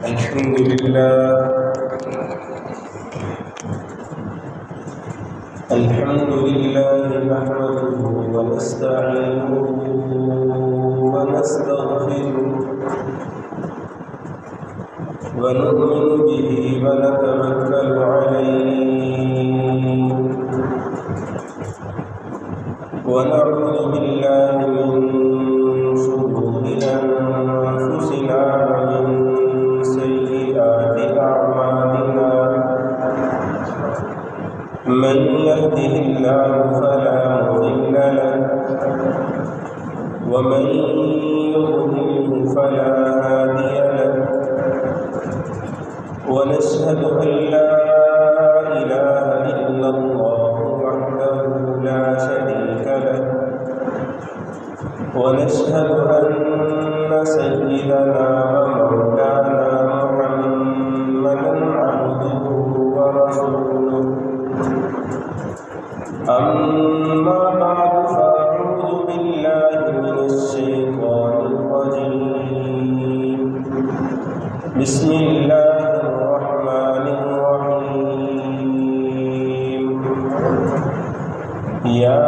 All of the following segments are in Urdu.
الحمد لله نحمده ونستعينه ونستغفره ونؤمن به ونتوكل عليه ونعوذ بالله من شرور أنفسنا ومن سيئات أعمالنا من يهده الله فلا مضل له ومن يضلل فلا هادي له ونشهد أن لا إله إلا الله وحده لا شريك له ونشهد أن سيدنا ومولانا محمدا عبده ورسوله أما بعد فأعوذ بالله من الشيطان الرجيم بسم الله الرحمن الرحيم يا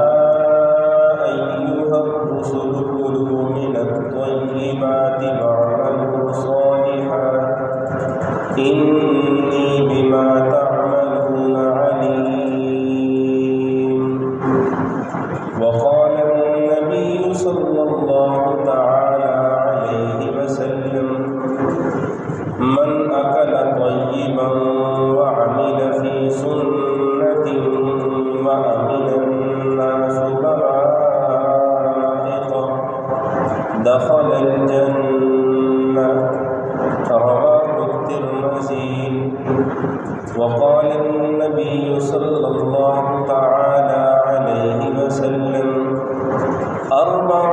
أيها الرسل كلوا من الطيبات واعملوا صالحا إني بما تعملون عليم وقال النبي صلى الله تعالى عليه وسلم من أكل طيبا وعمل في سنة وأمن الناس بوائقه دخل الجنة رواه الترمذي وقال النبي صلى الله تعالى عليه وسلم أربع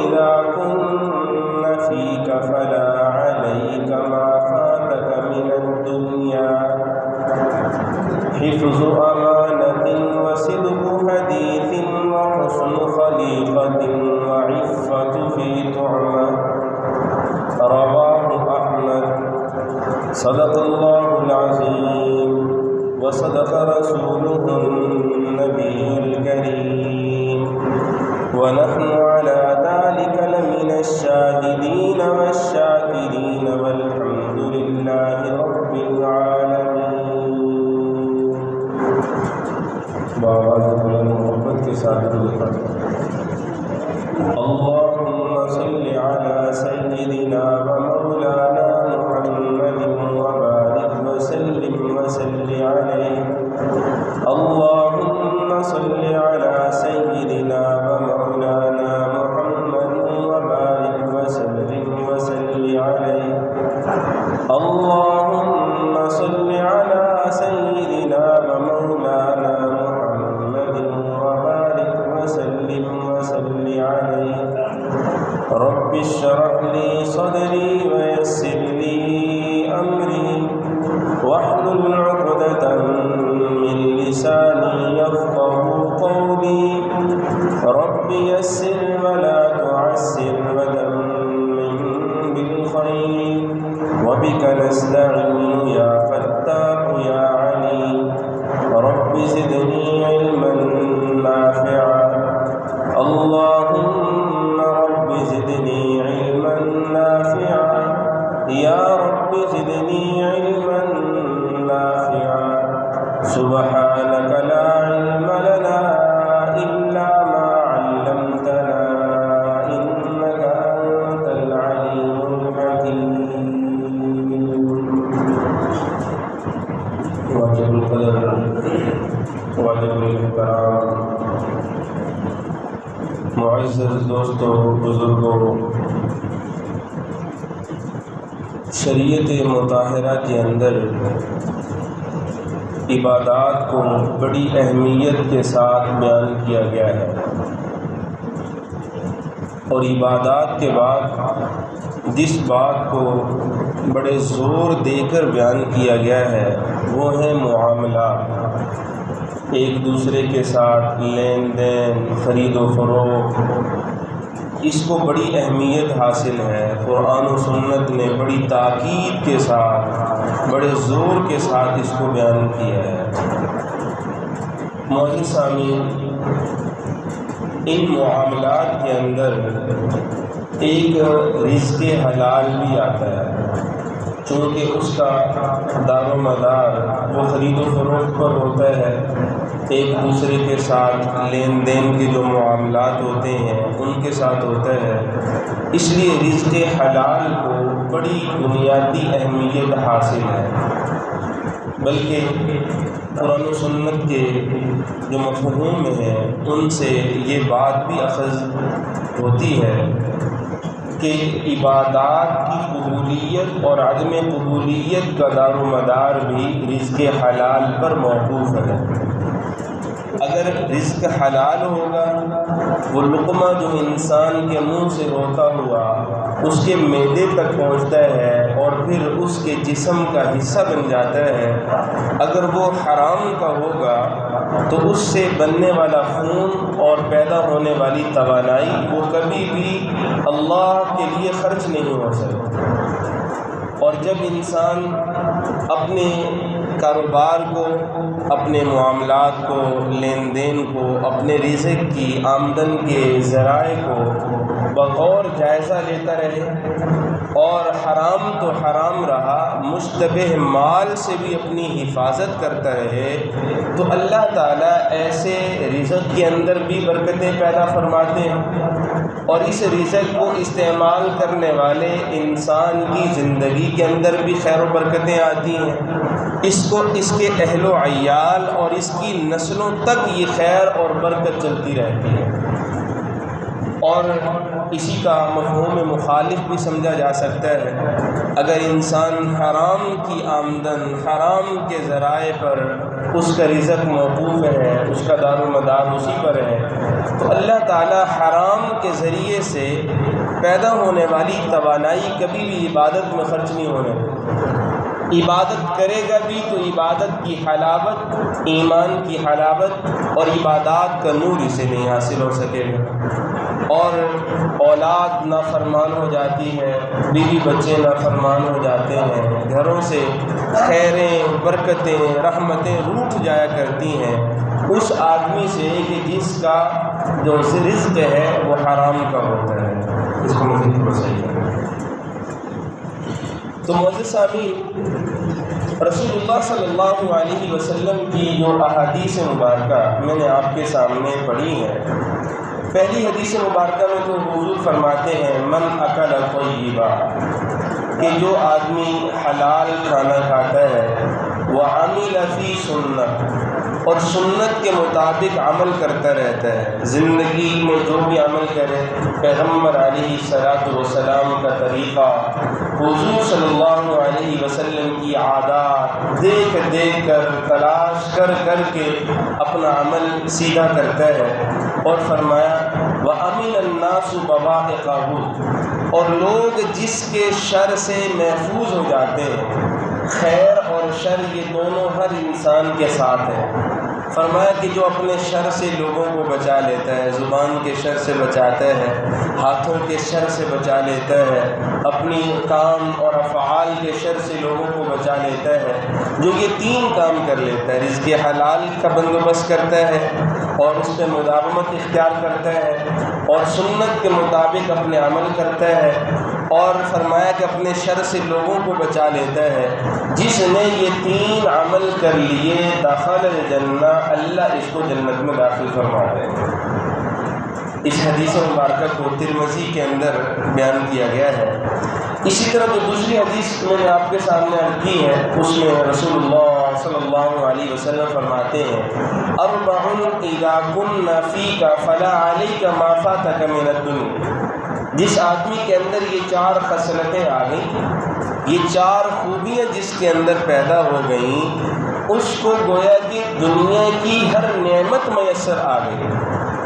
إذا كن فيك فلا عليك ما فاتك من الدنيا حفظ أمانة وصدق حديث وحسن خليقة وعفة في طعمة رواه أحمد صدق الله العظيم وصدق رسوله النبي الكريم ونحن على ذلك لمن الشاهدين والشاكرين والحمد لله رب العالمين. بآواز بلند محبت کے ساتھ اللهم صل على سيدنا ومولانا محمد وبارك وسلم عليه. اللهم صل على سيدنا ومولانا محمد وبارك وسلم عليه. اللهم صل على سيدنا ومولانا محمد وبارك وسلم عليه. رب اشرح لي صدري ويسر لي أمري واحلل عقدة من لساني يفقه قولي. رب يسر ولا تعسر وتمم بالخير وبك نستعين يا فتاح يا عليم. رب زدني علما نافعا. اللهم رب زدني علما نافعا. يا رب زدني علما نافعا. سبحانك لا علم لنا إلا ما علمتنا إنك أنت العليم الحكيم. واجب القدر واجب الاحترام معزز دوستوں بزرگوں، شریعت مطہرہ کے اندر عبادات کو بڑی اہمیت کے ساتھ بیان کیا گیا ہے، اور عبادات کے بعد جس بات کو بڑے زور دے کر بیان کیا گیا ہے وہ ہیں معاملات، ایک دوسرے کے ساتھ لین دین، خرید و فروخت، اس کو بڑی اہمیت حاصل ہے۔ قرآن و سنت نے بڑی تاکید کے ساتھ، بڑے زور کے ساتھ اس کو بیان کیا ہے۔ معزز سامعین، ان معاملات کے اندر ایک رزق حلال بھی آتا ہے، چونکہ اس کا دار و مدار وہ خرید و فروخت پر ہوتا ہے، ایک دوسرے کے ساتھ لین دین کے جو معاملات ہوتے ہیں ان کے ساتھ ہوتا ہے، اس لیے رزق حلال کو بڑی بنیادی اہمیت حاصل ہے۔ بلکہ قرآن و سنت کے جو مفہوم ہیں ان سے یہ بات بھی اخذ ہوتی ہے کہ عبادات کی قبولیت اور عدم قبولیت کا دار و مدار بھی رزق حلال پر موقوف ہے۔ اگر رزق حلال ہوگا، وہ لقمہ جو انسان کے منہ سے ہوتا ہوا اس کے معدے تک پہنچتا ہے اور پھر اس کے جسم کا حصہ بن جاتا ہے، اگر وہ حرام کا ہوگا تو اس سے بننے والا خون اور پیدا ہونے والی توانائی وہ کبھی بھی اللہ کے لیے خرچ نہیں ہو سکتی۔ اور جب انسان اپنے کاروبار کو، اپنے معاملات کو، لین دین کو، اپنے رزق کی آمدن کے ذرائع کو بغور جائزہ لیتا رہے اور حرام تو حرام رہا، مشتبہ مال سے بھی اپنی حفاظت کرتا رہے، تو اللہ تعالیٰ ایسے رزق کے اندر بھی برکتیں پیدا فرماتے ہیں، اور اس رزق کو استعمال کرنے والے انسان کی زندگی کے اندر بھی خیر و برکتیں آتی ہیں، اس کے اہل و عیال اور اس کی نسلوں تک یہ خیر اور برکت چلتی رہتی ہے۔ اور اسی کا مفہوم مخالف بھی سمجھا جا سکتا ہے، اگر انسان حرام کی آمدن، حرام کے ذرائع پر اس کا رزق موقوف ہے، اس کا دار و مدار اسی پر ہے، تو اللہ تعالی حرام کے ذریعے سے پیدا ہونے والی توانائی کبھی بھی عبادت میں خرچ نہیں ہونے دیتی۔ عبادت کرے گا بھی تو عبادت کی حلاوت، ایمان کی حلاوت اور عبادات کا نور اسے نہیں حاصل ہو سکے گا، اور اولاد نافرمان ہو جاتی ہے، بیوی بچے نافرمان ہو جاتے ہیں، گھروں سے خیریں، برکتیں، رحمتیں روٹھ جایا کرتی ہیں اس آدمی سے کہ جس کا جو رزق ہے وہ حرام کا ہوتا ہے۔ اس کو مزید صحیح ہے۔ تو معزز سامعین، رسول اللہ صلی اللہ علیہ وسلم کی جو احادیث مبارکہ میں نے آپ کے سامنے پڑھی ہیں، پہلی حدیث مبارکہ میں تو حضور فرماتے ہیں من اکل طیبا، کہ جو آدمی حلال کھانا کھاتا ہے، وعمل فی سنت، اور سنت کے مطابق عمل کرتا رہتا ہے، زندگی میں جو بھی عمل کرے پیغمبر علیہ الصلوۃ والسلام کا طریقہ، حضور صلی اللہ علیہ وسلم کی عادات دیکھ دیکھ کر، تلاش کر کر کے اپنا عمل سیدھا کرتا ہے، اور فرمایا وَأَمِنَ النَّاسُ بَوَائِقَهُ، اور لوگ جس کے شر سے محفوظ ہو جاتے ہیں، خیر اور شر یہ دونوں ہر انسان کے ساتھ ہیں۔ فرمایا کہ جو اپنے شر سے لوگوں کو بچا لیتا ہے، زبان کے شر سے بچاتا ہے، ہاتھوں کے شر سے بچا لیتا ہے، اپنی کام اور افعال کے شر سے لوگوں کو بچا لیتا ہے، جو یہ تین کام کر لیتا ہے، رزق حلال کا بندوبست کرتا ہے اور اس پہ مداومت اختیار کرتا ہے، اور سنت کے مطابق اپنے عمل کرتا ہے، اور فرمایا کہ اپنے شر سے لوگوں کو بچا لیتا ہے، جس نے یہ تین عمل کر لیے دخل الجنہ، اللہ اس کو جنت میں داخل فرما دے گا۔ اس حدیث مبارکہ کو ترمذی کے اندر بیان کیا گیا ہے۔ اسی طرح جو دوسری حدیث میں نے آپ کے سامنے عرض کی ہے، اس میں رسول اللہ صلی اللہ علیہ وسلم فرماتے ہیں اربع اذا کن فیک فلا علیک ما فاتک من الدنیا، جس آدمی کے اندر یہ چار خصلتیں آ گئیں، یہ چار خوبیاں جس کے اندر پیدا ہو گئیں، اس کو گویا کہ دنیا کی ہر نعمت میسر آ گئی،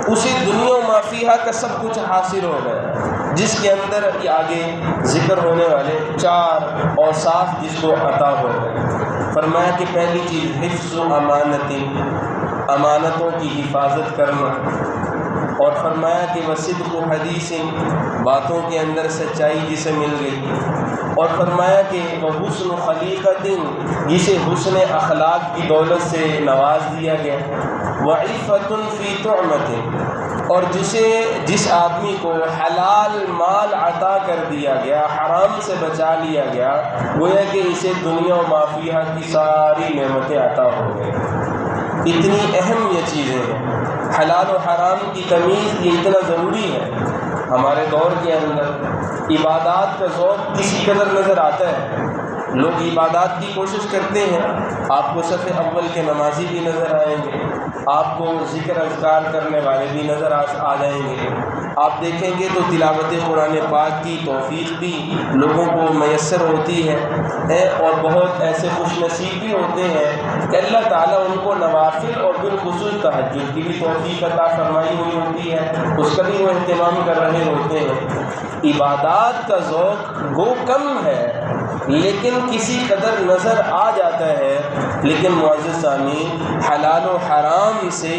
اسے دنیا و ما فیہا کا سب کچھ حاصل ہو گیا، جس کے اندر آگے ذکر ہونے والے چار اوصاف جس کو عطا ہو گئے۔ فرمایا کہ پہلی چیز حفظ و امانت، امانتوں کی حفاظت کرنا، اور فرمایا کہ وصدق حدیث، باتوں کے اندر سچائی جسے مل گئی، اور فرمایا کہ وحسن خلیقت، جسے حسن اخلاق کی دولت سے نواز دیا گیا، وعفت فی طعمت، اور جس آدمی کو حلال مال عطا کر دیا گیا، حرام سے بچا لیا گیا، گویا کہ اسے دنیا و ما فیہا کی ساری نعمتیں عطا ہو گئی۔ اتنی اہم یہ چیزیں ہیں، حلال و حرام کی تمیز یہ اتنا ضروری ہے۔ ہمارے دور کے اندر عبادات کا ذوق کسی قدر نظر آتا ہے، لوگ عبادات کی کوشش کرتے ہیں، آپ کو صف اول کے نمازی بھی نظر آئیں گے، آپ کو ذکر اذکار کرنے والے بھی نظر آ جائیں گے، آپ دیکھیں گے تو تلاوت قرآن پاک کی توفیق بھی لوگوں کو میسر ہوتی ہے، اور بہت ایسے خوش نصیب بھی ہوتے ہیں کہ اللہ تعالیٰ ان کو نوافل اور بالخصوص تہجد کی بھی توفیق عطا فرمائی ہوئی ہوتی ہے، اس کا بھی وہ اہتمام کر رہے ہوتے ہیں۔ عبادات کا ذوق گو کم ہے لیکن کسی قدر نظر آ جاتا ہے، لیکن معزز سامعین، حلال و حرام سے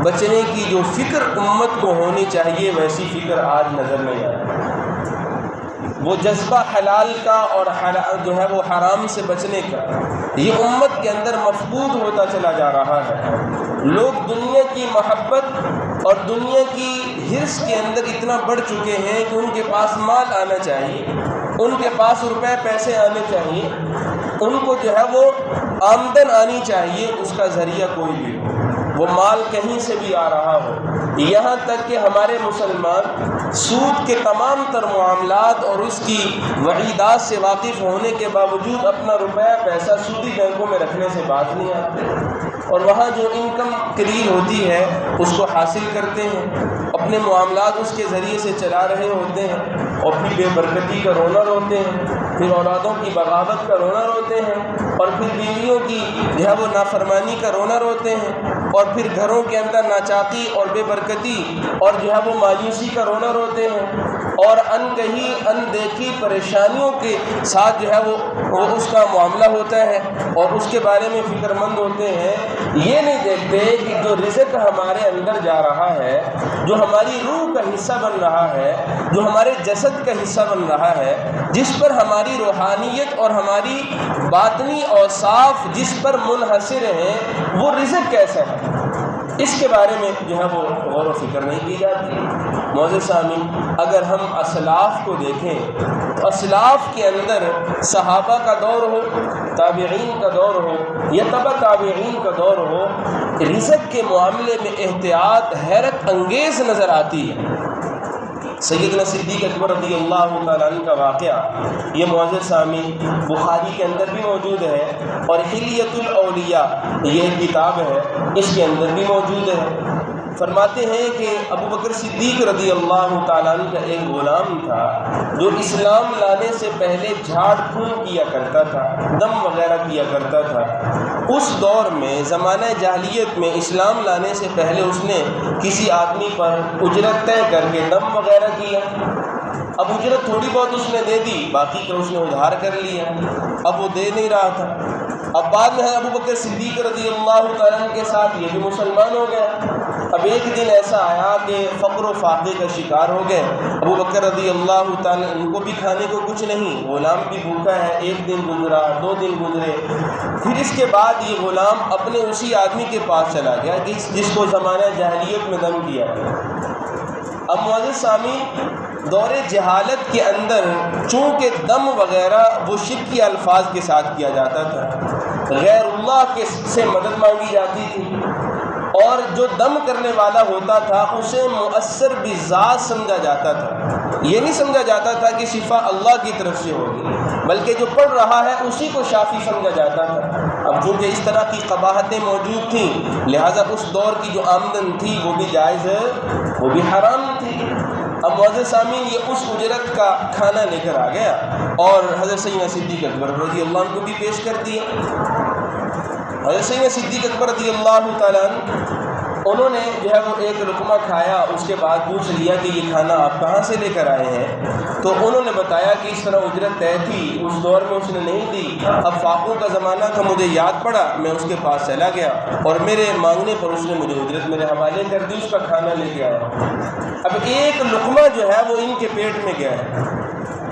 بچنے کی جو فکر امت کو ہونی چاہیے ویسی فکر آج نظر نہیں آتی۔ وہ جذبہ حلال کا اور جو ہے وہ حرام سے بچنے کا یہ امت کے اندر مفقود ہوتا چلا جا رہا ہے۔ لوگ دنیا کی محبت اور دنیا کی حرص کے اندر اتنا بڑھ چکے ہیں کہ ان کے پاس مال آنا چاہیے، ان کے پاس روپے پیسے آنے چاہیے، ان کو جو ہے وہ آمدن آنی چاہیے، اس کا ذریعہ کوئی بھی ہو، وہ مال کہیں سے بھی آ رہا ہو۔ یہاں تک کہ ہمارے مسلمان سود کے تمام تر معاملات اور اس کی وعیدات سے واقف ہونے کے باوجود اپنا روپیہ پیسہ سودی بینکوں میں رکھنے سے باز نہیں آتے، اور وہاں جو انکم کریل ہوتی ہے اس کو حاصل کرتے ہیں، اپنے معاملات اس کے ذریعے سے چلا رہے ہوتے ہیں، اور پھر بے برکتی کا رونا روتے ہیں، پھر اولادوں کی بغاوت کا رونا روتے ہیں، اور پھر بیویوں کی جو ہے وہ نافرمانی کا رونا روتے ہیں، اور پھر گھروں کے اندر ناچاقی اور بے برکتی اور جو ہے وہ مایوسی کا رونا روتے ہیں، اور انکہی اندیکھی پریشانیوں کے ساتھ جو ہے وہ اس کا معاملہ ہوتا ہے، اور اس کے بارے میں فکر مند ہوتے ہیں۔ یہ نہیں دیکھتے کہ جو رزق ہمارے اندر جا رہا ہے، جو ہماری روح کا حصہ بن رہا ہے، جو ہمارے جسد کا حصہ بن رہا ہے، جس پر ہماری روحانیت اور ہماری باطنی اوصاف جس پر منحصر ہیں، وہ رزق کیسا ہے، اس کے بارے میں جو ہے وہ غور و فکر نہیں کی جاتی۔ معزز سامعین، اگر ہم اسلاف کو دیکھیں تو اسلاف کے اندر صحابہ کا دور ہو، تابعین کا دور ہو یا تبع تابعین کا دور ہو، رزق کے معاملے میں احتیاط حیرت انگیز نظر آتی ہے۔ سیدنا صدیق اکبر رضی اللہ تعالیٰ عنہ کا واقعہ یہ معزز سامعین بخاری کے اندر بھی موجود ہے، اور حلیۃ الاولیاء یہ کتاب ہے اس کے اندر بھی موجود ہے۔ فرماتے ہیں کہ ابو بکر صدیق رضی اللہ تعالیٰ عنہ کا ایک غلام تھا جو اسلام لانے سے پہلے جھاڑ پھونک کیا کرتا تھا، دم وغیرہ کیا کرتا تھا۔ اس دور میں زمانہ جاہلیت میں اسلام لانے سے پہلے اس نے کسی آدمی پر اجرت طے کر کے دم وغیرہ کیا۔ اب اجرت تھوڑی بہت اس نے دے دی، باقی کا اس نے ادھار کر لیا، اب وہ دے نہیں رہا تھا۔ اب بعد میں ابو بکر صدیق رضی اللہ تعالیٰ عنہ کے ساتھ یہ بھی مسلمان ہو گیا۔ اب ایک دن ایسا آیا کہ فقر و فاقے کا شکار ہو گئے، ابو بکر رضی اللہ تعالیٰ ان کو بھی کھانے کو کچھ نہیں، غلام بھی بھوکا ہے، ایک دن گزرا، 2 دن گزرے، پھر اس کے بعد یہ غلام اپنے اسی آدمی کے پاس چلا گیا جس کو زمانہ جاہلیت میں دم کیا گیا۔ اب معزز سامعین، دور جہالت کے اندر چونکہ دم وغیرہ وہ شرک کے الفاظ کے ساتھ کیا جاتا تھا، غیر اللہ سے مدد مانگی جاتی تھی، اور جو دم کرنے والا ہوتا تھا اسے مؤثر بذات سمجھا جاتا تھا، یہ نہیں سمجھا جاتا تھا کہ شفا اللہ کی طرف سے ہوگی، بلکہ جو پڑھ رہا ہے اسی کو شافی سمجھا جاتا تھا۔ اب چونکہ اس طرح کی قباحتیں موجود تھیں، لہٰذا اس دور کی جو آمدن تھی وہ بھی جائز ہے، وہ بھی حرام تھی۔ اب معزز سامعین، یہ اس اجرت کا کھانا لے کر آ گیا اور حضرت سیدنا صدیق اکبر رضی اللہ عنہ کو بھی پیش کر دیا۔ حضرت سیدنا صدیق اکبر رضی اللہ تعالیٰ عنہ انہوں نے جو ہے وہ ایک لقمہ کھایا، اس کے بعد پوچھ لیا کہ یہ کھانا آپ کہاں سے لے کر آئے ہیں؟ تو انہوں نے بتایا کہ اس طرح اجرت طے تھی، اس دور میں اس نے نہیں دی، اب فاقوں کا زمانہ تھا، مجھے یاد پڑا، میں اس کے پاس چلا گیا اور میرے مانگنے پر اس نے مجھے اجرت میرے حوالے کر دی، اس کا کھانا لے کے آیا۔ اب ایک لقمہ جو ہے وہ ان کے پیٹ میں گیا ہے،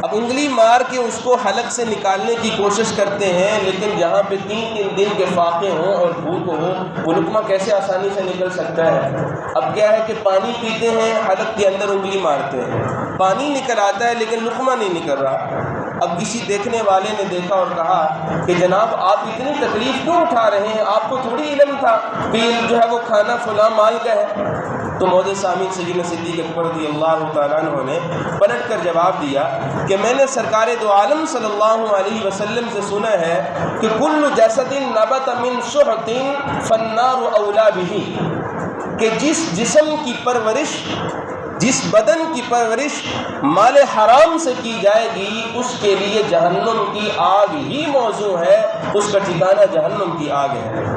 اب انگلی مار کے اس کو حلق سے نکالنے کی کوشش کرتے ہیں، لیکن جہاں پہ 3 دن کے فاقے ہوں اور بھوک ہو، وہ لقمہ کیسے آسانی سے نکل سکتا ہے؟ اب کیا ہے کہ پانی پیتے ہیں، حلق کے اندر انگلی مارتے ہیں، پانی نکل آتا ہے لیکن لقمہ نہیں نکل رہا۔ اب کسی دیکھنے والے نے دیکھا اور کہا کہ جناب آپ اتنی تکلیف کیوں اٹھا رہے ہیں، آپ کو تھوڑی علم تھا کہ جو ہے وہ کھانا فلاں مال کا ہے؟ تو معزز سامعین سیدنا صدیق اکبر رضی اللہ تعالیٰ عنہ نے پلٹ کر جواب دیا کہ میں نے سرکار دو عالم صلی اللہ علیہ وسلم سے سنا ہے کہ کل جسد نبت من سحت فالنار اولا بہ، کہ جس جسم کی پرورش، جس بدن کی پرورش مال حرام سے کی جائے گی، اس کے لیے جہنم کی آگ ہی موضوع ہے، اس کا ٹھکانہ جہنم کی آگ ہے۔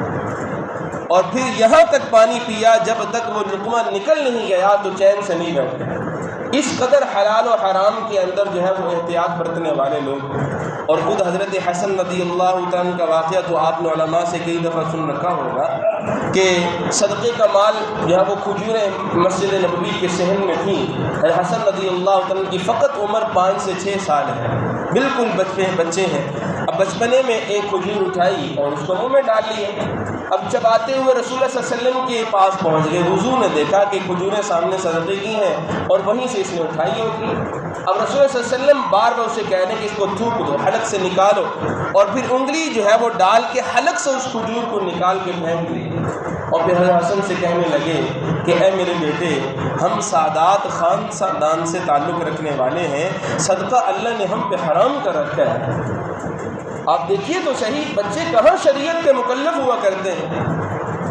اور پھر یہاں تک پانی پیا، جب تک وہ لقمہ نکل نہیں گیا تو چین سے نہیں بیٹھے۔ اس قدر حلال و حرام کے اندر جو ہے وہ احتیاط برتنے والے لوگ۔ اور خود حضرت حسن رضی اللہ تعالیٰ کا واقعہ تو آپ نے علماء سے کئی دفعہ سن رکھا ہوگا کہ صدقے کا مال جو ہے وہ کھجوریں مسجد نبوی کے صحن میں تھیں۔ حسن رضی اللہ تعالیٰ کی فقط عمر 5 سے 6 سال ہے، بالکل بچے ہیں۔ اب بچپنے میں ایک کھجور اٹھائی اور اس کو منہ میں ڈال لی ہے۔ اب جب آتے ہوئے رسول اللہ صلی اللہ علیہ وسلم کے پاس پہنچ گئے، حضور نے دیکھا کہ کھجوریں سامنے صدقے کی ہیں اور وہیں سے اس نے اٹھائی ہوگی۔ اب رسول اللہ صلی اللہ علیہ وسلم بار بار اسے کہنے کہ اس کو تھوک دو، حلق سے نکالو، اور پھر انگلی جو ہے وہ ڈال کے حلق سے اس کھجور کو نکال کے پھینک دی۔ اور پھر حضرت حسن سے کہنے لگے کہ اے میرے بیٹے، ہم سادات خاندان سے تعلق رکھنے والے ہیں، صدقہ اللہ نے ہم پہ حرام کر رکھا ہے۔ آپ دیکھیے تو صحیح، بچے کہاں شریعت کے مکلف ہوا کرتے ہیں،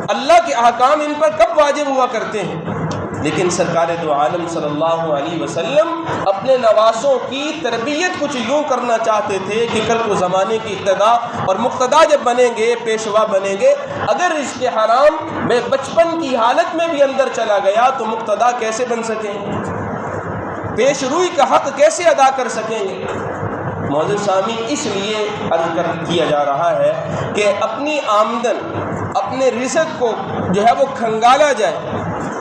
اللہ کے احکام ان پر کب واجب ہوا کرتے ہیں؟ لیکن سرکار دو عالم صلی اللہ علیہ وسلم اپنے نواسوں کی تربیت کچھ یوں کرنا چاہتے تھے کہ کل کو زمانے کی اقتدا اور مقتدا جب بنیں گے، پیشوا بنیں گے، اگر رزق حرام میں بچپن کی حالت میں بھی اندر چلا گیا تو مقتدا کیسے بن سکیں گے، پیش روئی کا حق کیسے ادا کر سکیں گے؟ معزز سامعین، اس لیے عرض کیا جا رہا ہے کہ اپنی آمدن، اپنے رزق کو جو ہے وہ کھنگالا جائے،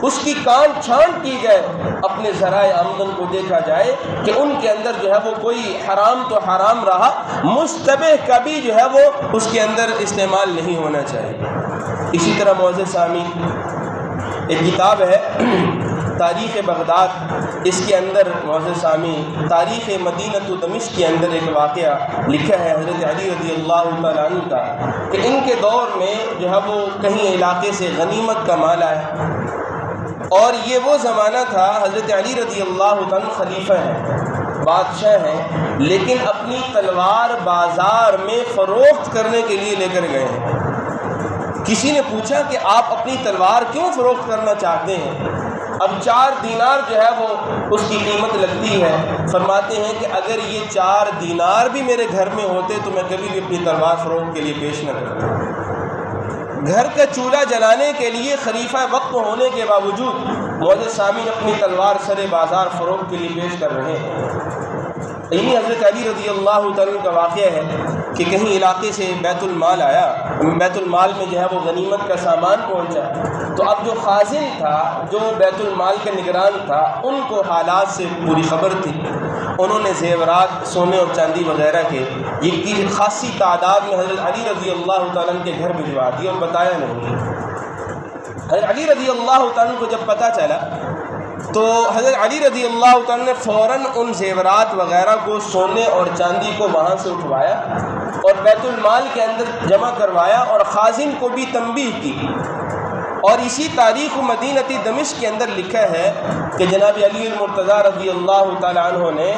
اس کی کان چھانٹ کی جائے، اپنے ذرائع آمدن کو دیکھا جائے کہ ان کے اندر جو ہے وہ کوئی حرام تو حرام رہا، مشتبہ کبھی جو ہے وہ اس کے اندر استعمال نہیں ہونا چاہیے۔ اسی طرح معزز سامعین، ایک کتاب ہے تاریخ بغداد، اس کے اندر معزز سامعین تاریخ مدینہ دمشق کے اندر ایک واقعہ لکھا ہے حضرت علی رضی اللہ تعالیٰ عنہ کا کہ ان کے دور میں جو ہے وہ کہیں علاقے سے غنیمت کا مال آیا، اور یہ وہ زمانہ تھا حضرت علی رضی اللہ عنہ خلیفہ ہیں، بادشاہ ہیں، لیکن اپنی تلوار بازار میں فروخت کرنے کے لیے لے کر گئے ہیں۔ کسی نے پوچھا کہ آپ اپنی تلوار کیوں فروخت کرنا چاہتے ہیں؟ اب 4 دینار جو ہے وہ اس کی قیمت لگتی ہے۔ فرماتے ہیں کہ اگر یہ 4 دینار بھی میرے گھر میں ہوتے تو میں کبھی بھی اپنی تلوار فروخت کے لیے پیش نہ کرتا۔ گھر کا چولہا جلانے کے لیے خلیفہ وقت ہونے کے باوجود معزز سامعین اپنی تلوار سر بازار فروخت کے لیے پیش کر رہے ہیں۔ یہی حضرت علی رضی اللہ تعالیٰ کا واقعہ ہے کہ کہیں علاقے سے بیت المال آیا، بیت المال میں جو ہے وہ غنیمت کا سامان پہنچا، تو اب جو خازن تھا، جو بیت المال کا نگران تھا، ان کو حالات سے پوری خبر تھی۔ انہوں نے زیورات، سونے اور چاندی وغیرہ کے یہ خاصی تعداد میں حضرت علی رضی اللہ تعالیٰ کے گھر بھجوا دی اور بتایا نہیں۔ حضرت علی رضی اللہ تعالیٰ کو جب پتہ چلا تو حضرت علی رضی اللہ تعالیٰ نے فوراً ان زیورات وغیرہ کو، سونے اور چاندی کو وہاں سے اٹھوایا اور بیت المال کے اندر جمع کروایا اور خازن کو بھی تنبیہ کی۔ اور اسی تاریخ مدینہ دمشق کے اندر لکھا ہے کہ جناب علی المرتضیٰ رضی اللہ تعالیٰ عنہ نے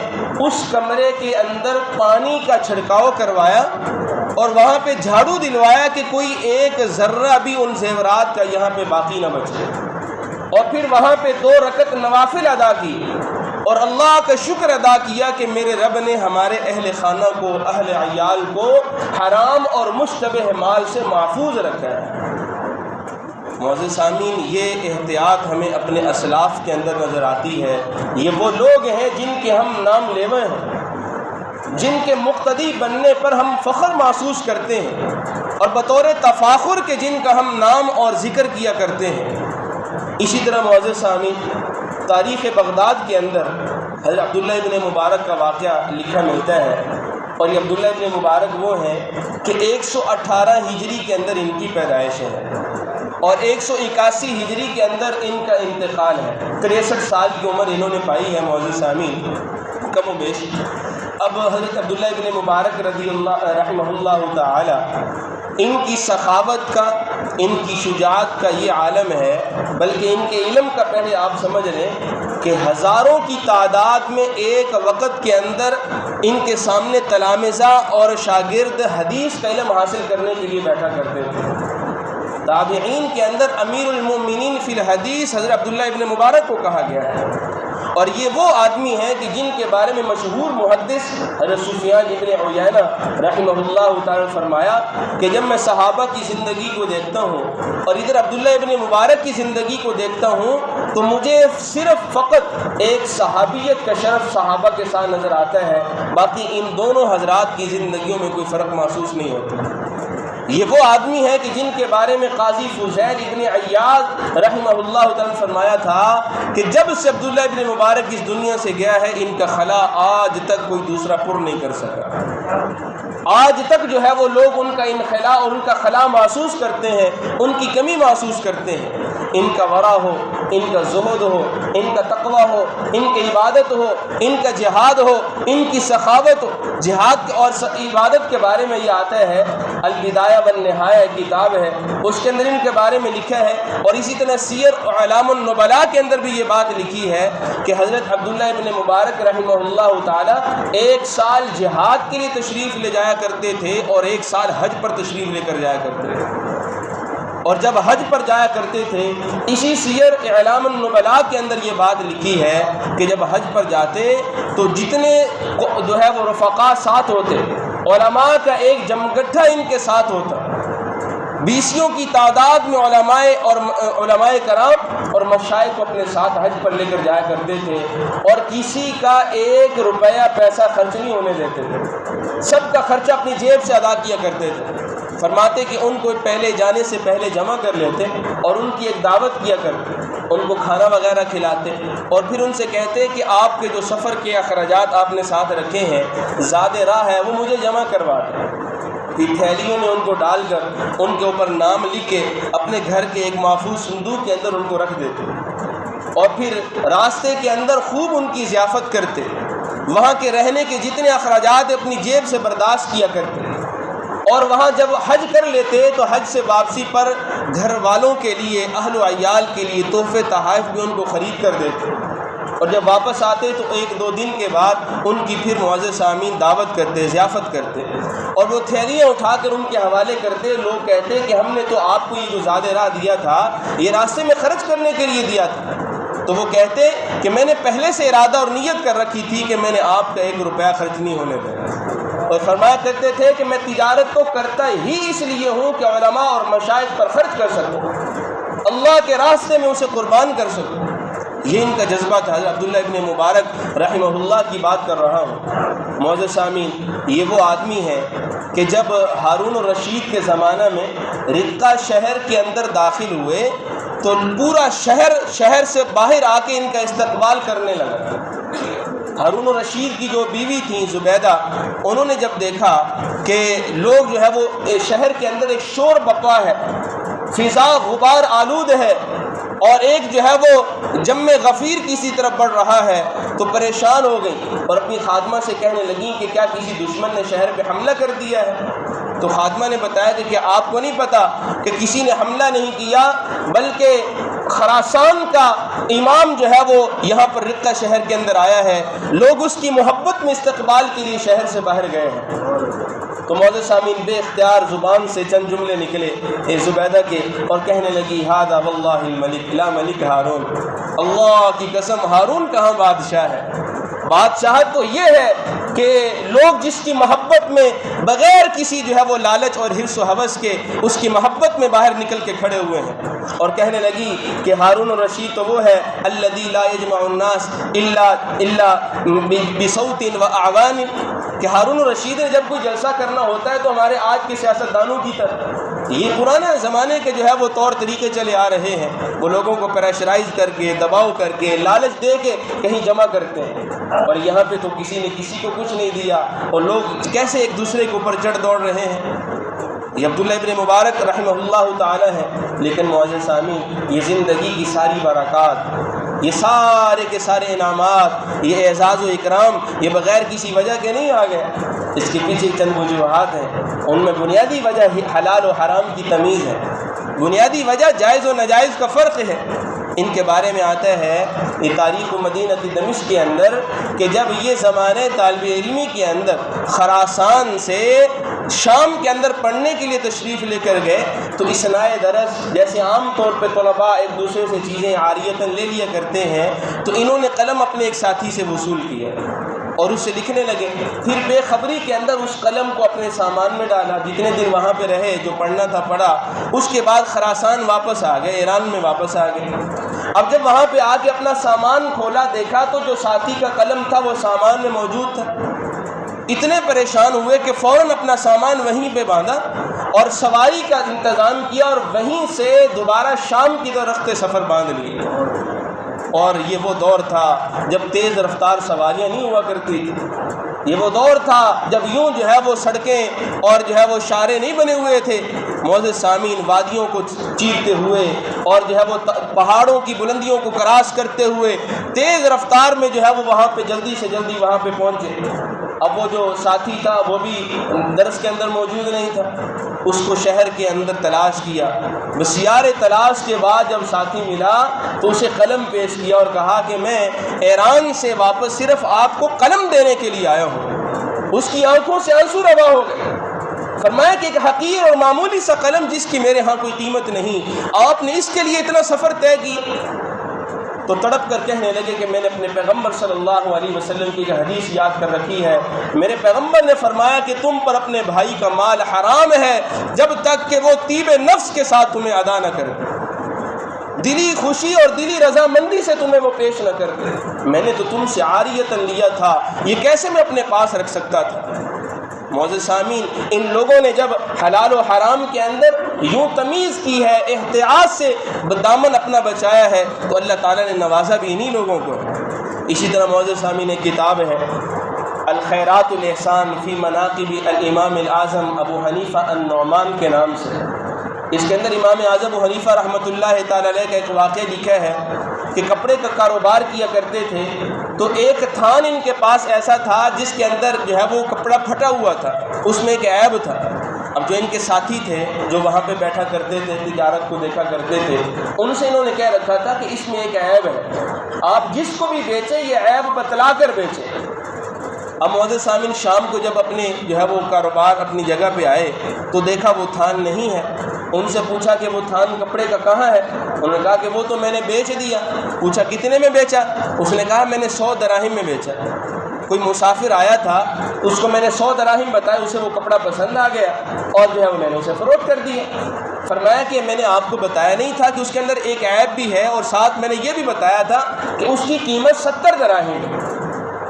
اس کمرے کے اندر پانی کا چھڑکاؤ کروایا اور وہاں پہ جھاڑو دلوایا کہ کوئی ایک ذرہ بھی ان زیورات کا یہاں پہ باقی نہ بچے، اور پھر وہاں پہ 2 رکعت نوافل ادا کی اور اللہ کا شکر ادا کیا کہ میرے رب نے ہمارے اہل خانہ کو، اہل عیال کو حرام اور مشتبہ مال سے محفوظ رکھا ہے۔ معزز سامعین، یہ احتیاط ہمیں اپنے اسلاف کے اندر نظر آتی ہے۔ یہ وہ لوگ ہیں جن کے ہم نام لیوے ہیں، جن کے مقتدی بننے پر ہم فخر محسوس کرتے ہیں، اور بطور تفاخر کے جن کا ہم نام اور ذکر کیا کرتے ہیں۔ اسی طرح معزز سامعین، تاریخ بغداد کے اندر حضرت عبداللہ ابن مبارک کا واقعہ لکھا ملتا ہے، اور یہ عبداللہ ابن مبارک وہ ہیں کہ 118 ہجری کے اندر ان کی پیدائش ہے، اور 181 ہجری کے اندر ان کا انتقال ہے۔ 63 سال کی عمر انہوں نے پائی ہے معزز سامعین، کم و بیش۔ اب حضرت عبداللہ ابن مبارک رضی اللہ رحمہ اللہ تعالی، ان کی سخاوت کا، ان کی شجاعت کا یہ عالم ہے، بلکہ ان کے علم کا پہلے آپ سمجھ لیں کہ ہزاروں کی تعداد میں ایک وقت کے اندر ان کے سامنے تلامذہ اور شاگرد حدیث کا علم حاصل کرنے کے لیے بیٹھا کرتے تھے۔ تابعین کے اندر امیر المؤمنین فی الحدیث حضرت عبداللہ ابن مبارک کو کہا گیا ہے، اور یہ وہ آدمی ہیں کہ جن کے بارے میں مشہور محدث حضرت سفیان ابن عیینہ رحمہ اللہ تعالی فرمایا کہ جب میں صحابہ کی زندگی کو دیکھتا ہوں اور ادھر عبداللہ ابن مبارک کی زندگی کو دیکھتا ہوں تو مجھے صرف فقط ایک صحابیت کا شرف صحابہ کے ساتھ نظر آتا ہے، باقی ان دونوں حضرات کی زندگیوں میں کوئی فرق محسوس نہیں ہوتا۔ یہ وہ آدمی ہے کہ جن کے بارے میں قاضی فضیل ابن عیاض رحمہ اللہ تعالی فرمایا تھا کہ جب سے عبداللہ ابن مبارک اس دنیا سے گیا ہے، ان کا خلا آج تک کوئی دوسرا پر نہیں کر سکا۔ آج تک جو ہے وہ لوگ ان کا انخلا اور ان کا خلا محسوس کرتے ہیں، ان کی کمی محسوس کرتے ہیں۔ ان کا ورع ہو، ان کا زہد ہو، ان کا تقوی ہو، ان کی عبادت ہو، ان کا جہاد ہو، ان کی سخاوت ہو۔ جہاد اور عبادت کے بارے میں یہ آتا ہے، البدایہ والنہایہ کتاب ہے، اس کے اندر ان کے بارے میں لکھا ہے، اور اسی طرح سیر اعلام النبلاء کے اندر بھی یہ بات لکھی ہے کہ حضرت عبداللہ ابن مبارک رحمہ اللہ تعالی 1 سال جہاد کے لیے تشریف لے جایا کرتے تھے، اور 1 سال حج پر تشریف لے کر جایا کرتے تھے۔ اور جب حج پر جایا کرتے تھے، اسی سیر اعلام النبلاء کے اندر یہ بات لکھی ہے کہ جب حج پر جاتے تو جتنے جو ہے وہ رفقا ساتھ ہوتے، علماء کا ایک جمگٹھا ان کے ساتھ ہوتا، 20 کی تعداد میں علماء کرام اور مشائخ کو اپنے ساتھ حج پر لے کر جایا کرتے تھے، اور کسی کا 1 روپیہ پیسہ خرچ نہیں ہونے دیتے تھے، سب کا خرچہ اپنی جیب سے ادا کیا کرتے تھے۔ فرماتے کہ ان کو پہلے جانے سے پہلے جمع کر لیتے اور ان کی ایک دعوت کیا کرتے، ان کو کھانا وغیرہ کھلاتے، اور پھر ان سے کہتے کہ آپ کے جو سفر کے اخراجات آپ نے ساتھ رکھے ہیں، زاد راہ ہے، وہ مجھے جمع کروا دیں۔ پھر تھیلیوں میں ان کو ڈال کر ان کے اوپر نام لکھ کے اپنے گھر کے ایک محفوظ صندوق کے اندر ان کو رکھ دیتے، اور پھر راستے کے اندر خوب ان کی ضیافت کرتے، وہاں کے رہنے کے جتنے اخراجات اپنی جیب سے برداشت کیا کرتے، اور وہاں جب حج کر لیتے تو حج سے واپسی پر گھر والوں کے لیے، اہل و عیال کے لیے تحفے تحائف بھی ان کو خرید کر دیتے، اور جب واپس آتے تو 1-2 دن کے بعد ان کی پھر معزز سامعین دعوت کرتے، ضیافت کرتے، اور وہ تھیلیاں اٹھا کر ان کے حوالے کرتے۔ لوگ کہتے کہ ہم نے تو آپ کو یہ جو زاد راہ دیا تھا، یہ راستے میں خرچ کرنے کے لیے دیا تھا۔ تو وہ کہتے کہ میں نے پہلے سے ارادہ اور نیت کر رکھی تھی کہ میں نے آپ کا 1 روپیہ خرچ نہیں ہونے دینا، اور فرمایا کرتے تھے کہ میں تجارت کو کرتا ہی اس لیے ہوں کہ علماء اور مشائخ پر خرچ کر سکوں، اللہ کے راستے میں اسے قربان کر سکوں۔ یہ ان کا جذبہ تھا۔ حضرت عبداللہ ابن مبارک رحمہ اللہ کی بات کر رہا ہوں معزز سامعین، یہ وہ آدمی ہے کہ جب ہارون الرشید کے زمانہ میں رقہ شہر کے اندر داخل ہوئے تو پورا شہر سے باہر آ کے ان کا استقبال کرنے لگا۔ ہارون الرشید کی جو بیوی تھیں زبیدہ، انہوں نے جب دیکھا کہ لوگ جو ہے وہ شہر کے اندر ایک شور بپا ہے، فضا غبار آلود ہے، اور ایک جو ہے وہ جم غفیر کسی طرف بڑھ رہا ہے، تو پریشان ہو گئی اور اپنی خادمہ سے کہنے لگیں کہ کیا کسی دشمن نے شہر پہ حملہ کر دیا ہے؟ تو خادمہ نے بتایا کہ کیا آپ کو نہیں پتا کہ کسی نے حملہ نہیں کیا، بلکہ خراسان کا امام جو ہے وہ یہاں پر رقہ شہر کے اندر آیا ہے، لوگ اس کی محبت میں استقبال کے لیے شہر سے باہر گئے ہیں۔ تو معزز سامعین، بے اختیار زبان سے چند جملے نکلے زبیدہ کے، اور کہنے لگی ہذا واللہ الملک لا ملک ہارون، اللہ کی قسم ہارون کہاں بادشاہ ہے، بادشاہت تو یہ ہے کہ کہ لوگ جس کی محبت میں بغیر کسی جو ہے وہ لالچ اور حرص و ہوس کے اس کی محبت میں باہر نکل کے کھڑے ہوئے ہیں، اور کہنے لگی کہ ہارون الرشید تو وہ ہے الذی لا یجمع الناس الا بصوت واعوان، کہ ہارون الرشید نے جب کوئی جلسہ کرنا ہوتا ہے تو ہمارے آج کے سیاستدانوں کی طرح، یہ پرانے زمانے کے جو ہے وہ طور طریقے چلے آ رہے ہیں، وہ لوگوں کو پریشرائز کر کے، دباؤ کر کے، لالچ دے کے کہیں جمع کرتے ہیں، اور یہاں پہ تو کسی نے کسی کو کچھ نہیں دیا اور لوگ کیسے ایک دوسرے کے اوپر چڑھ دوڑ رہے ہیں۔ یہ عبداللہ ابن مبارک رحمہ اللہ تعالی ہے، لیکن معزز سامعین یہ زندگی کی ساری برکات، یہ سارے کے سارے انعامات، یہ اعزاز و اکرام یہ بغیر کسی وجہ کے نہیں آ گیا، اس کے پیچھے چند وجوہات ہیں، ان میں بنیادی وجہ حلال و حرام کی تمیز ہے، بنیادی وجہ جائز و ناجائز کا فرق ہے۔ ان کے بارے میں آتا ہے یہ تاریخ مدینہ دمشق کے اندر کہ جب یہ زمانے طالب علمی کے اندر خراسان سے شام کے اندر پڑھنے کے لیے تشریف لے کر گئے تو اثناء درس جیسے عام طور پہ طلباء ایک دوسرے سے چیزیں عاریتاً لے لیا کرتے ہیں، تو انہوں نے قلم اپنے ایک ساتھی سے وصول کیا اور اس سے لکھنے لگے، پھر بے خبری کے اندر اس قلم کو اپنے سامان میں ڈالا، جتنے دن وہاں پہ رہے جو پڑھنا تھا پڑھا، اس کے بعد خراسان واپس آ گئے، ایران میں واپس آ گئے۔ اب جب وہاں پہ آ کے اپنا سامان کھولا دیکھا تو جو ساتھی کا قلم تھا وہ سامان میں موجود تھا، اتنے پریشان ہوئے کہ فوراً اپنا سامان وہیں پہ باندھا اور سواری کا انتظام کیا اور وہیں سے دوبارہ شام کی طرف رخت سفر باندھ لیے۔ اور یہ وہ دور تھا جب تیز رفتار سواریاں نہیں ہوا کرتی تھی، یہ وہ دور تھا جب یوں جو ہے وہ سڑکیں اور جو ہے وہ شارے نہیں بنے ہوئے تھے، معزز سامعین وادیوں کو چیرتے ہوئے اور جو ہے وہ پہاڑوں کی بلندیوں کو کراس کرتے ہوئے تیز رفتار میں جو ہے وہ وہاں پہ جلدی سے جلدی وہاں پہ پہنچے۔ اب وہ جو ساتھی تھا وہ بھی درس کے اندر موجود نہیں تھا، اس کو شہر کے اندر تلاش کیا، بسیار تلاش کے بعد جب ساتھی ملا تو اسے قلم پیش کیا اور کہا کہ میں ایران سے واپس صرف آپ کو قلم دینے کے لیے آیا ہوں۔ اس کی آنکھوں سے آنسو روا ہو گئے، فرمایا کہ ایک حقیر اور معمولی سا قلم جس کی میرے ہاں کوئی قیمت نہیں، آپ نے اس کے لیے اتنا سفر طے کیا؟ تو تڑپ کر کہنے لگے کہ میں نے اپنے پیغمبر صلی اللہ علیہ وسلم کی حدیث یاد کر رکھی ہے، میرے پیغمبر نے فرمایا کہ تم پر اپنے بھائی کا مال حرام ہے جب تک کہ وہ طیب نفس کے ساتھ تمہیں ادا نہ کرے، دلی خوشی اور دلی رضامندی سے تمہیں وہ پیش نہ کر دے۔ میں نے تو تم سے عاریتاً لیا تھا، یہ کیسے میں اپنے پاس رکھ سکتا تھا؟ معزز سامعین ان لوگوں نے جب حلال و حرام کے اندر یوں تمیز کی ہے، احتیاط سے دامن اپنا بچایا ہے، تو اللہ تعالیٰ نے نوازا بھی انہی لوگوں کو۔ اسی طرح معزز سامعین ایک کتاب ہے الخیرات الاحسان فی مناقب الامام الاعظم ابو حنیفہ النعمان کے نام سے، اس کے اندر امام اعظم ابو حنیفہ رحمۃ اللہ تعالیٰ علیہ کا ایک واقعہ لکھا ہے کہ کپڑے کا کاروبار کیا کرتے تھے، تو ایک تھان ان کے پاس ایسا تھا جس کے اندر جو ہے وہ کپڑا پھٹا ہوا تھا، اس میں ایک عیب تھا۔ اب جو ان کے ساتھی تھے جو وہاں پہ بیٹھا کرتے تھے، تجارت کو دیکھا کرتے تھے، ان سے انہوں نے کہہ رکھا تھا کہ اس میں ایک عیب ہے، آپ جس کو بھی بیچیں یہ عیب بتلا کر بیچیں۔ اب معزز سامعین شام کو جب اپنے جو ہے وہ کاروبار اپنی جگہ پہ آئے تو دیکھا وہ تھان نہیں ہے، ان سے پوچھا کہ وہ تھان کپڑے کا کہاں ہے؟ انہوں نے کہا کہ وہ تو میں نے بیچ دیا۔ پوچھا کتنے میں بیچا؟ اس نے کہا میں نے 100 دراہم میں بیچا۔ کوئی مسافر آیا تھا، اس کو میں نے 100 دراہم بتایا، اسے وہ کپڑا پسند آ گیا اور جو ہے وہ میں نے اسے فروخت کر دیا۔ فرمایا کہ میں نے آپ کو بتایا نہیں تھا کہ اس کے اندر ایک عیب بھی ہے، اور ساتھ میں نے یہ بھی بتایا تھا کہ اس کی قیمت 70 دراہم ہے۔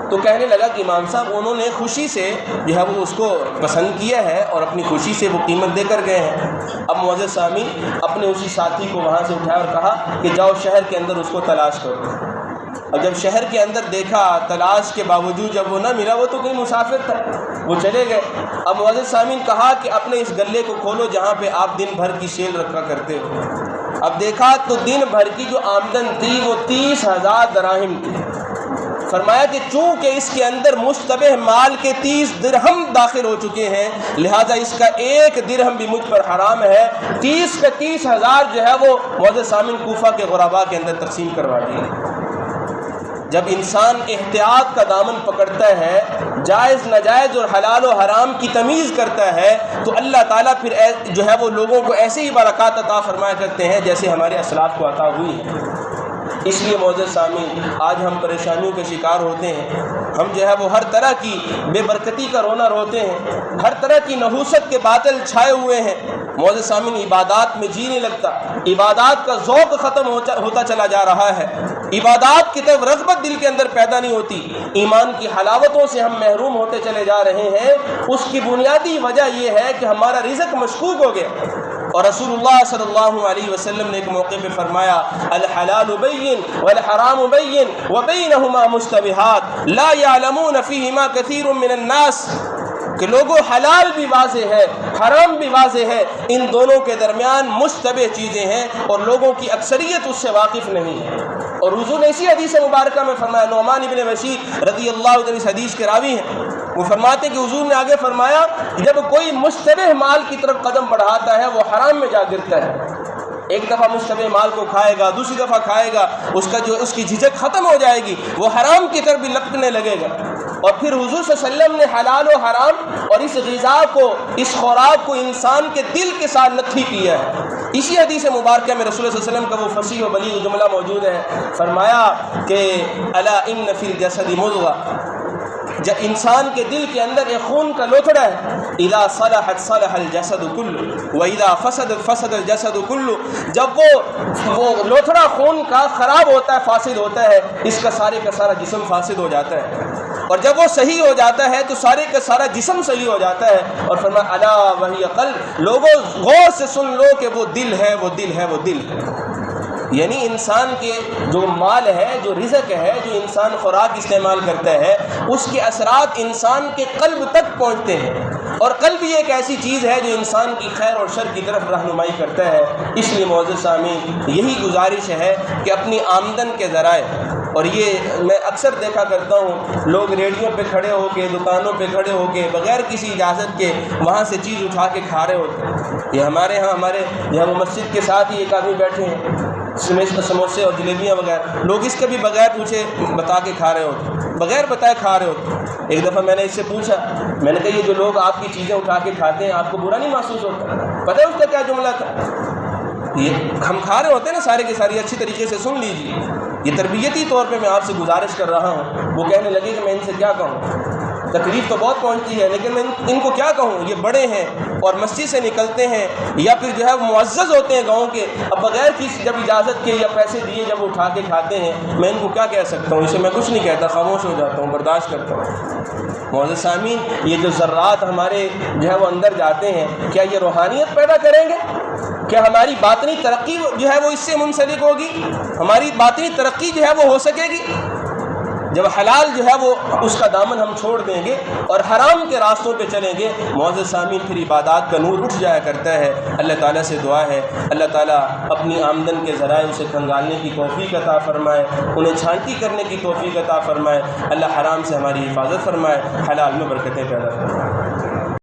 تو کہنے لگا کہ امام صاحب انہوں نے خوشی سے جو ہے وہ اس کو پسند کیا ہے اور اپنی خوشی سے وہ قیمت دے کر گئے ہیں۔ اب معزز سامعین اپنے اسی ساتھی کو وہاں سے اٹھایا اور کہا کہ جاؤ شہر کے اندر اس کو تلاش کرو۔ اب جب شہر کے اندر دیکھا، تلاش کے باوجود جب وہ نہ ملا، وہ تو کہیں مسافر تھا، وہ چلے گئے۔ اب معزز سامعین کہا کہ اپنے اس گلے کو کھولو جہاں پہ آپ دن بھر کی سیل رکھا کرتے ہو۔ اب دیکھا تو دن بھر کی جو آمدن تھی وہ 30,000 دراہم تھی۔ فرمایا کہ چونکہ اس کے اندر مشتبہ مال کے 30 درہم داخل ہو چکے ہیں، لہٰذا اس کا 1 درہم بھی مجھ پر حرام ہے۔ 30 کا 30,000 جو ہے وہ معزز سامعین کوفہ کے غرباء کے اندر تقسیم کروا دیے۔ جب انسان احتیاط کا دامن پکڑتا ہے، جائز ناجائز اور حلال و حرام کی تمیز کرتا ہے، تو اللہ تعالیٰ پھر جو ہے وہ لوگوں کو ایسے ہی برکات عطا فرمایا کرتے ہیں جیسے ہمارے اسلاف کو عطا ہوئی ہے۔ اس لیے معزز سامعین آج ہم پریشانیوں کے شکار ہوتے ہیں، ہم جو ہے وہ ہر طرح کی بے برکتی کا رونا روتے ہیں، ہر طرح کی نحوست کے باطل چھائے ہوئے ہیں۔ معزز سامعین، عبادات میں جی نہیں لگتا، عبادات کا ذوق ختم ہوتا چلا جا رہا ہے، عبادات کی طرف رغبت دل کے اندر پیدا نہیں ہوتی، ایمان کی حلاوتوں سے ہم محروم ہوتے چلے جا رہے ہیں۔ اس کی بنیادی وجہ یہ ہے کہ ہمارا رزق مشکوک ہو گیا۔ اور رسول اللہ صلی اللہ علیہ وسلم نے ایک موقع پہ فرمایا، الحلال بین والحرام بین وبینہما مشتبہات لا یعلمون فیہما کثیر من الناس، کہ لوگوں حلال بھی واضح ہے، حرام بھی واضح ہے، ان دونوں کے درمیان مشتبہ چیزیں ہیں اور لوگوں کی اکثریت اس سے واقف نہیں ہے۔ اور حضور نے اسی حدیث مبارکہ میں فرمایا، نعمان بن بشیر رضی اللہ عنہ اس حدیث کے راوی ہیں، وہ فرماتے ہیں کہ حضور نے آگے فرمایا، جب کوئی مشتبہ مال کی طرف قدم بڑھاتا ہے وہ حرام میں جا گرتا ہے۔ ایک دفعہ مشتبہ مال کو کھائے گا، دوسری دفعہ کھائے گا، اس کی جھجک ختم ہو جائے گی، وہ حرام کی طرف بھی لپکنے لگے گا۔ اور پھر حضور صلی اللہ علیہ وسلم نے حلال و حرام اور اس غذا کو، اس خوراک کو انسان کے دل کے ساتھ نکھی کیا ہے۔ اسی حدیث مبارکہ میں رسول اللہ صلی اللہ علیہ وسلم کا وہ فصیح و بلیغ جملہ موجود ہے، فرمایا کہ الا ان فی الجسد مضغہ، جب انسان کے دل کے اندر ایک خون کا لوتھڑا ہے، اذا صلحت صلح الجسد کلہ واذا فسدت فسد الجسد کلہ، جب وہ لوتھڑا خون کا خراب ہوتا ہے، فاسد ہوتا ہے، اس کا سارے کا سارا جسم فاسد ہو جاتا ہے، اور جب وہ صحیح ہو جاتا ہے تو سارے کا سارا جسم صحیح ہو جاتا ہے۔ اور فرمایا الا وہی قلب، لوگوں غور سے سن لو کہ وہ دل ہے، وہ دل ہے، وہ دل ہے۔ یعنی انسان کے جو مال ہے، جو رزق ہے، جو انسان خوراک استعمال کرتا ہے، اس کے اثرات انسان کے قلب تک پہنچتے ہیں، اور قلب یہ ایک ایسی چیز ہے جو انسان کی خیر اور شر کی طرف رہنمائی کرتا ہے۔ اس لیے معزز سامعین، یہی گزارش ہے کہ اپنی آمدن کے ذرائع، اور یہ میں اکثر دیکھا کرتا ہوں، لوگ ریڈیو پہ کھڑے ہو کے، دکانوں پہ کھڑے ہو کے، بغیر کسی اجازت کے وہاں سے چیز اٹھا کے کھا رہے ہوتے ہیں۔ یہ ہمارے یہاں وہ مسجد کے ساتھ ہی ایک آدمی بیٹھے ہیں، سموسے اور جلیبیاں وغیرہ، لوگ اس کا بھی بغیر پوچھے بتا کے کھا رہے ہوتے، بغیر بتائے کھا رہے ہوتے۔ ایک دفعہ میں نے اس سے پوچھا، میں نے کہا یہ جو لوگ آپ کی چیزیں اٹھا کے کھاتے ہیں، آپ کو برا نہیں محسوس ہوتا؟ پتہ ہے اس کا کیا جملہ تھا؟ یہ ہم کھا رہے ہوتے ہیں نا سارے کے سارے، اچھی طریقے سے سن لیجیے، یہ تربیتی طور پہ میں آپ سے گزارش کر رہا ہوں۔ وہ کہنے لگے کہ میں ان سے کیا کہوں، تکلیف تو بہت پہنچتی ہے، لیکن میں ان کو کیا کہوں، یہ بڑے ہیں اور مسجد سے نکلتے ہیں، یا پھر جو ہے معزز ہوتے ہیں گاؤں کے، اب بغیر کسی جب اجازت کے یا پیسے دیے جب اٹھا کے کھاتے ہیں، میں ان کو کیا کہہ سکتا ہوں؟ اسے میں کچھ نہیں کہتا، خاموش ہو جاتا ہوں، برداشت کرتا ہوں۔ معزز سامعین، یہ جو ذرات ہمارے جو ہے وہ اندر جاتے ہیں، کیا یہ روحانیت پیدا کریں گے؟ کیا ہماری باطنی ترقی جو ہے وہ اس سے منسلک ہوگی؟ ہماری باطنی ترقی جو ہے وہ ہو سکے گی جب حلال جو ہے وہ اس کا دامن ہم چھوڑ دیں گے اور حرام کے راستوں پہ چلیں گے؟ معزز سامعین، پھر عبادات کا نور اٹھ جایا کرتا ہے۔ اللہ تعالیٰ سے دعا ہے اللہ تعالیٰ اپنی آمدن کے ذرائع اسے کھنگالنے کی توفیق عطا فرمائے، انہیں چھانٹی کرنے کی توفیق عطا فرمائے، اللہ حرام سے ہماری حفاظت فرمائے، حلال میں برکتیں پیدا فرمائے۔